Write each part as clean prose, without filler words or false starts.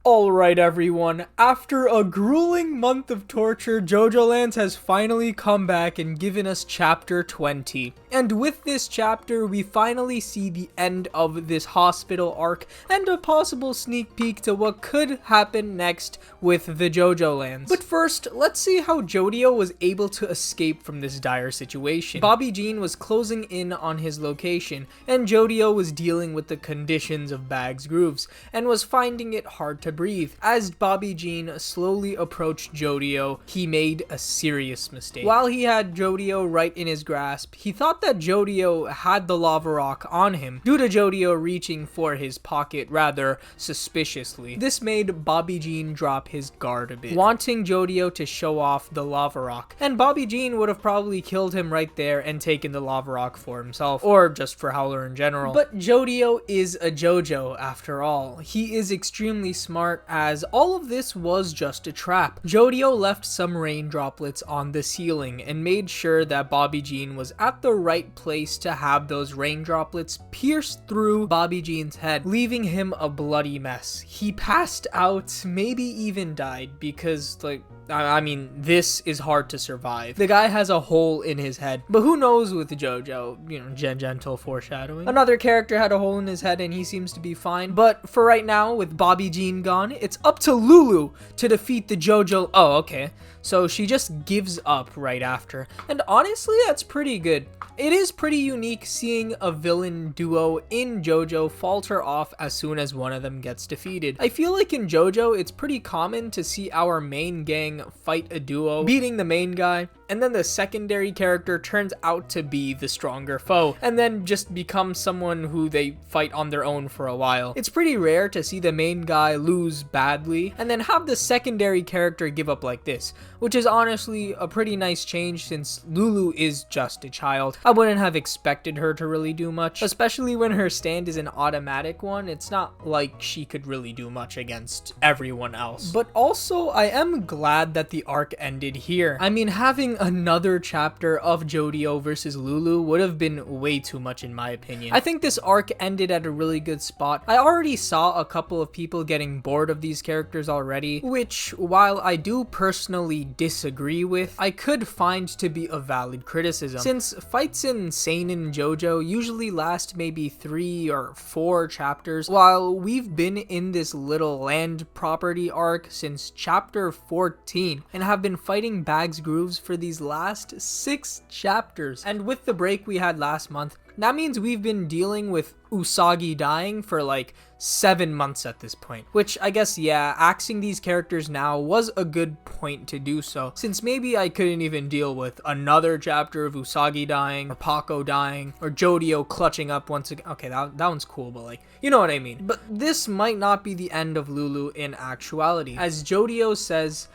Alright everyone, after a grueling month of torture, Jojolands has finally come back and given us chapter 20. And with this chapter, we finally see the end of this hospital arc and a possible sneak peek to what could happen next with the Jojolands. But first, let's see how Jodio was able to escape from this dire situation. Bobby Jean was closing in on his location, and Jodio was dealing with the conditions of Bag's Grooves, and was finding it hard to breathe. As Bobby Jean slowly approached Jodio, he made a serious mistake. While he had Jodio right in his grasp, he thought that Jodio had the lava rock on him, due to Jodio reaching for his pocket rather suspiciously. This made Bobby Jean drop his guard a bit, wanting Jodio to show off the lava rock, and Bobby Jean would have probably killed him right there and taken the lava rock for himself, or just for Howler in general. But Jodio is a JoJo after all. He is extremely smart, as all of this was just a trap. Jodio left some rain droplets on the ceiling and made sure that Bobby Jean was at the right place to have those rain droplets pierce through Bobby Jean's head, leaving him a bloody mess. He passed out, maybe even died, because I mean, this is hard to survive. The guy has a hole in his head, but who knows with JoJo, gentle foreshadowing. Another character had a hole in his head and he seems to be fine, but for right now, with Bobby Jean gone, it's up to Lulu to defeat the JoJo. Oh, okay. So she just gives up right after, and honestly, that's pretty good. It is pretty unique seeing a villain duo in JoJo falter off as soon as one of them gets defeated. I feel like in JoJo, it's pretty common to see our main gang fight a duo, beating the main guy, and then the secondary character turns out to be the stronger foe, and then just becomes someone who they fight on their own for a while. It's pretty rare to see the main guy lose badly, and then have the secondary character give up like this, which is honestly a pretty nice change since Lulu is just a child. I wouldn't have expected her to really do much, especially when her stand is an automatic one. It's not like she could really do much against everyone else. But also, I am glad that the arc ended here. I mean, having another chapter of Jodio versus Lulu would have been way too much in my opinion. I think this arc ended at a really good spot. I already saw a couple of people getting bored of these characters already, which, while I do personally disagree with, I could find to be a valid criticism, since fights in seinen JoJo usually last maybe 3 or 4 chapters, while we've been in this little land property arc since chapter 14 and have been fighting Bag's Grooves for these last 6 chapters. And with the break we had last month, that means we've been dealing with Usagi dying for like 7 months at this point, which I guess, yeah, axing these characters now was a good point to do so, since maybe I couldn't even deal with another chapter of Usagi dying, or Paco dying, or Jodio clutching up once again. Okay, that one's cool, but you know what I mean. But this might not be the end of Lulu in actuality, as Jodio says,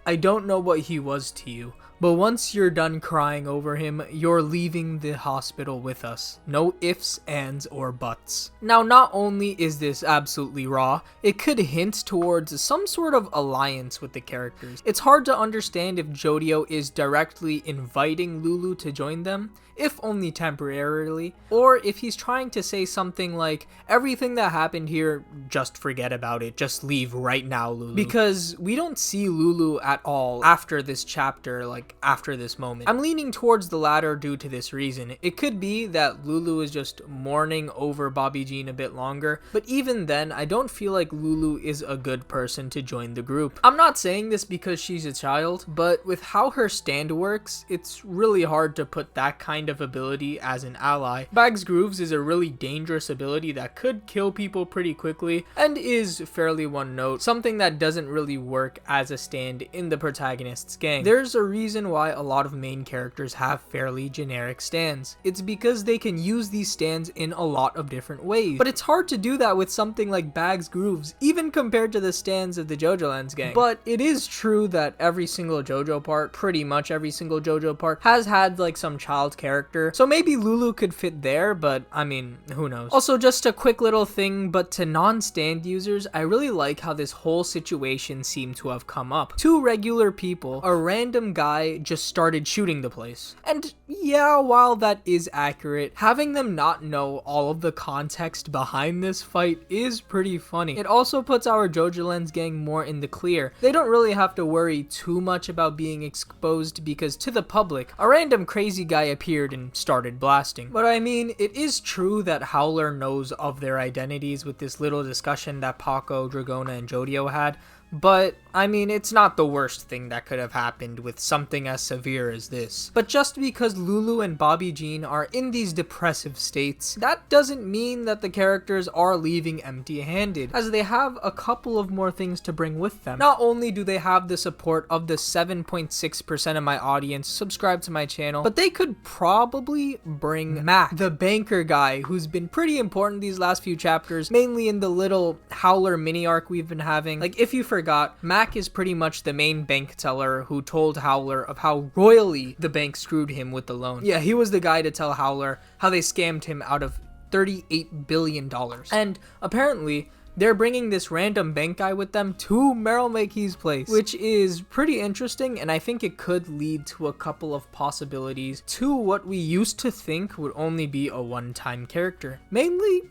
"I don't know what he was to you, but once you're done crying over him, you're leaving the hospital with us. No ifs, ands, or buts." Now, not only is this absolutely raw, it could hint towards some sort of alliance with the characters. It's hard to understand if Jodio is directly inviting Lulu to join them, if only temporarily, or if he's trying to say something like, everything that happened here, just forget about it, just leave right now, Lulu. Because we don't see Lulu at all after this chapter, after this moment. I'm leaning towards the latter due to this reason. It could be that Lulu is just mourning over Bobby Jean a bit longer, but even then, I don't feel like Lulu is a good person to join the group. I'm not saying this because she's a child, but with how her stand works, it's really hard to put that kind of ability as an ally. Bag's Grooves is a really dangerous ability that could kill people pretty quickly, and is fairly one note, something that doesn't really work as a stand in the protagonist's gang. There's a reason why a lot of main characters have fairly generic stands. It's because they can use these stands in a lot of different ways, but it's hard to do that with something like Bag's Grooves, even compared to the stands of the Jojolands gang. But it is true that every single JoJo part, pretty much every single JoJo part, has had some child character, so maybe Lulu could fit there, but I mean, who knows. Also, just a quick little thing, but to non-stand users, I really like how this whole situation seemed to have come up. 2 regular people, a random guy guy just started shooting the place. And yeah, while that is accurate, having them not know all of the context behind this fight is pretty funny. It also puts our Jojolands gang more in the clear. They don't really have to worry too much about being exposed because to the public, a random crazy guy appeared and started blasting. But I mean, it is true that Howler knows of their identities with this little discussion that Paco, Dragona, and Jodio had. But, I mean, it's not the worst thing that could have happened with something as severe as this. But just because Lulu and Bobby Jean are in these depressive states, that doesn't mean that the characters are leaving empty-handed, as they have a couple of more things to bring with them. Not only do they have the support of the 7.6% of my audience subscribed to my channel, but they could probably bring Mack, the banker guy who's been pretty important these last few chapters, mainly in the little Howler mini arc we've been having. Like, if you forgot, Mack is pretty much the main bank teller who told Howler of how royally the bank screwed him with the loan. Yeah, he was the guy to tell Howler how they scammed him out of $38 billion. And apparently, they're bringing this random bank guy with them to Meryl Makey's place, which is pretty interesting, and I think it could lead to a couple of possibilities to what we used to think would only be a one-time character. Mainly,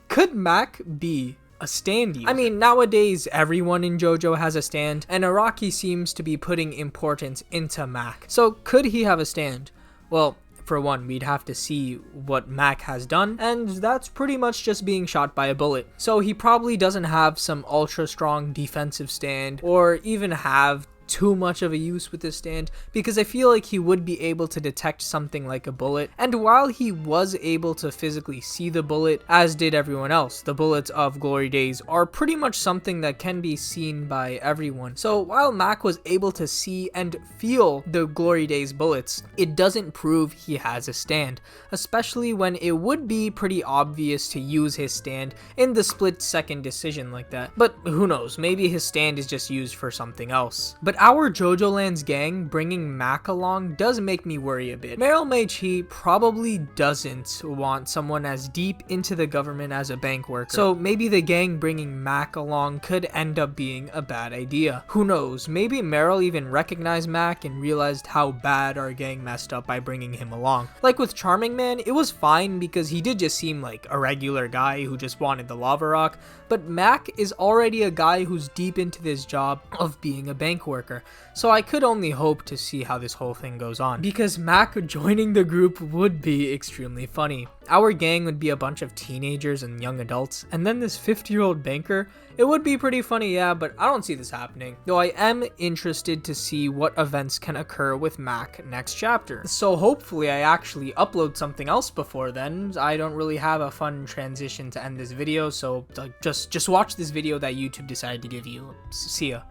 could Mack be a stand user? I mean, nowadays everyone in JoJo has a stand, and Araki seems to be putting importance into Mack. So could he have a stand? Well, for one, we'd have to see what Mack has done, and that's pretty much just being shot by a bullet. So he probably doesn't have some ultra strong defensive stand, or even have too much of a use with this stand, because I feel like he would be able to detect something like a bullet. And while he was able to physically see the bullet, as did everyone else, the bullets of Glory Days are pretty much something that can be seen by everyone. So while Mack was able to see and feel the Glory Days bullets, it doesn't prove he has a stand, especially when it would be pretty obvious to use his stand in the split-second decision like that. But who knows, maybe his stand is just used for something else. But our Jojolands gang bringing Mack along does make me worry a bit. Meryl Makey probably doesn't want someone as deep into the government as a bank worker, so maybe the gang bringing Mack along could end up being a bad idea. Who knows, maybe Meryl even recognized Mack and realized how bad our gang messed up by bringing him along. Like with Charming Man, it was fine because he did just seem like a regular guy who just wanted the lava rock, but Mack is already a guy who's deep into this job of being a bank worker. So I could only hope to see how this whole thing goes on, because Mack joining the group would be extremely funny. Our gang would be a bunch of teenagers and young adults, and then this 50-year-old banker. It would be pretty funny, yeah, but I don't see this happening. Though I am interested to see what events can occur with Mack next chapter. So hopefully I actually upload something else before then. I don't really have a fun transition to end this video, so just watch this video that YouTube decided to give you. See ya.